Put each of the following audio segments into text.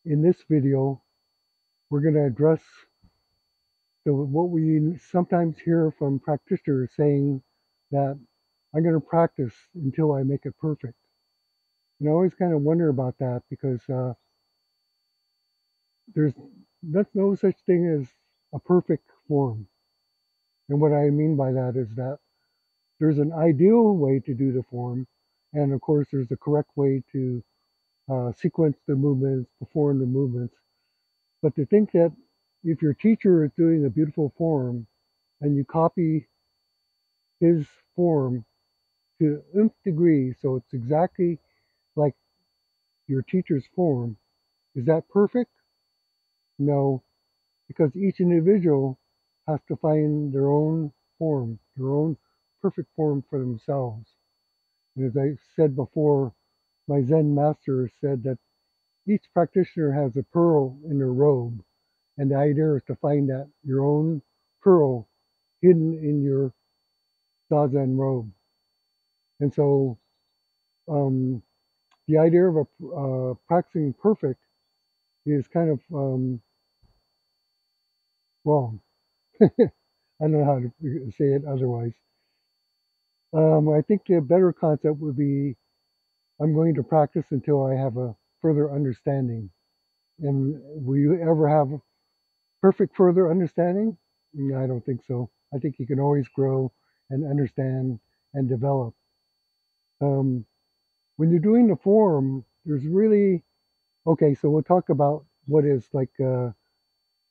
In this video, we're going to address what we sometimes hear from practitioners saying that I'm going to practice until I make it perfect. And I always kind of wonder about that because there's no such thing as a perfect form. And what I mean by that is that there's an ideal way to do the form, and of course, there's a correct way to sequence the movements, perform the movements. But to think that if your teacher is doing a beautiful form and you copy his form to nth degree, so it's exactly like your teacher's form, is that perfect? No, because each individual has to find their own form, their own perfect form for themselves. And as I said before, my Zen master said that each practitioner has a pearl in their robe, and the idea is to find that your own pearl hidden in your zazen robe. And so um, the idea of practicing perfect is kind of wrong. I don't know how to say it otherwise. I think the better concept would be I'm going to practice until I have a further understanding. And will you ever have perfect further understanding? No, I don't think so. I think you can always grow and understand and develop. Um, when you're doing the form, there's really okay. So we'll talk about what is like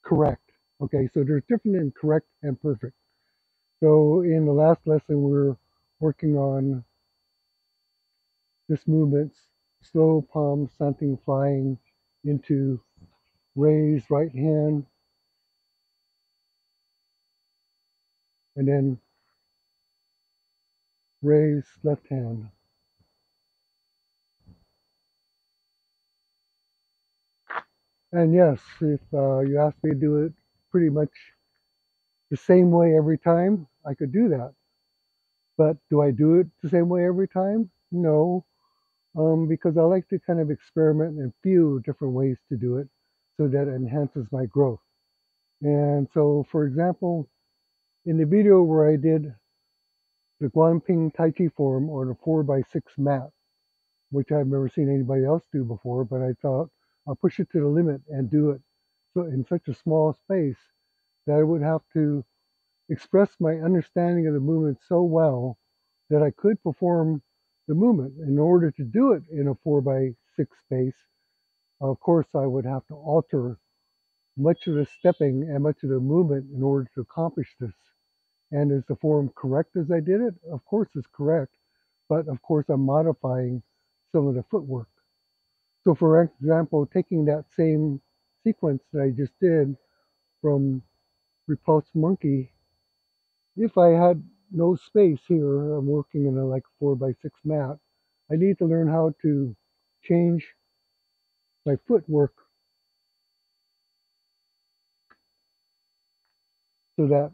correct. Okay, so there's different in correct and perfect. So in the last lesson, we are working on this movement, slow palm something flying into raised right hand, and then raise left hand. And yes, if you ask me to do it pretty much the same way every time, I could do that. But do I do it the same way every time? No, because I like to kind of experiment and feel different ways to do it so that it enhances my growth. And so, for example, in the video where I did the Guanping Tai Chi form on a 4x6 mat, which I've never seen anybody else do before, but I thought I'll push it to the limit and do it so in such a small space that I would have to express my understanding of the movement so well that I could perform the movement. In order to do it in a 4x6 space, of course, I would have to alter much of the stepping and much of the movement in order to accomplish this. And is the form correct as I did it? Of course, it's correct. But of course, I'm modifying some of the footwork. So, for example, taking that same sequence that I just did from Repulsed Monkey, if I had no space here, I'm working in a like 4x6 mat, I need to learn how to change my footwork so that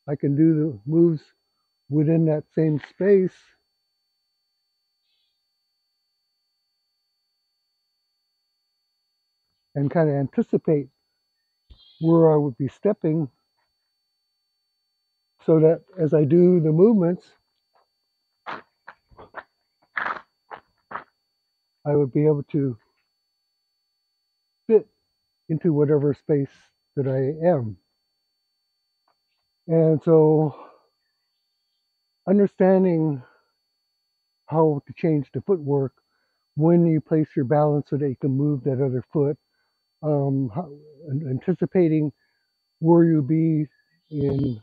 I can do the moves within that same space and kind of anticipate where I would be stepping so that as I do the movements, I would be able to fit into whatever space that I am. And so understanding how to change the footwork when you place your balance so that you can move that other foot, how, anticipating where you'll be in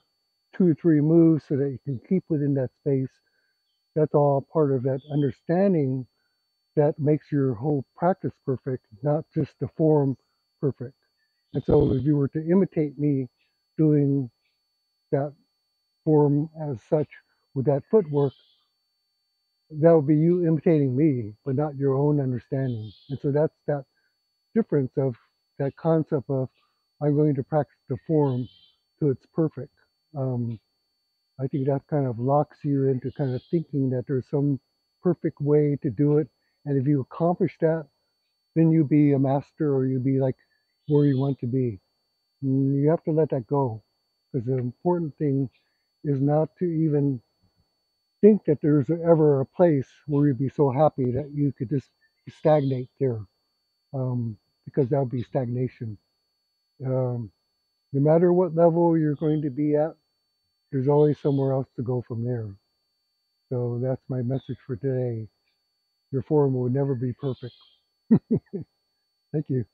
2 or 3 moves so that you can keep within that space. That's all part of that understanding that makes your whole practice perfect, not just the form perfect. And so if you were to imitate me doing that form as such with that footwork, that would be you imitating me, but not your own understanding. And so that's that difference of that concept of I'm going to practice the form to its perfect. Um, I think that kind of locks you into kind of thinking that there's some perfect way to do it. And if you accomplish that, then you be a master or you be like where you want to be. You have to let that go because the important thing is not to even think that there's ever a place where you'd be so happy that you could just stagnate there, because that would be stagnation. Um, no matter what level you're going to be at, there's always somewhere else to go from there. So that's my message for today. Your form will never be perfect. Thank you.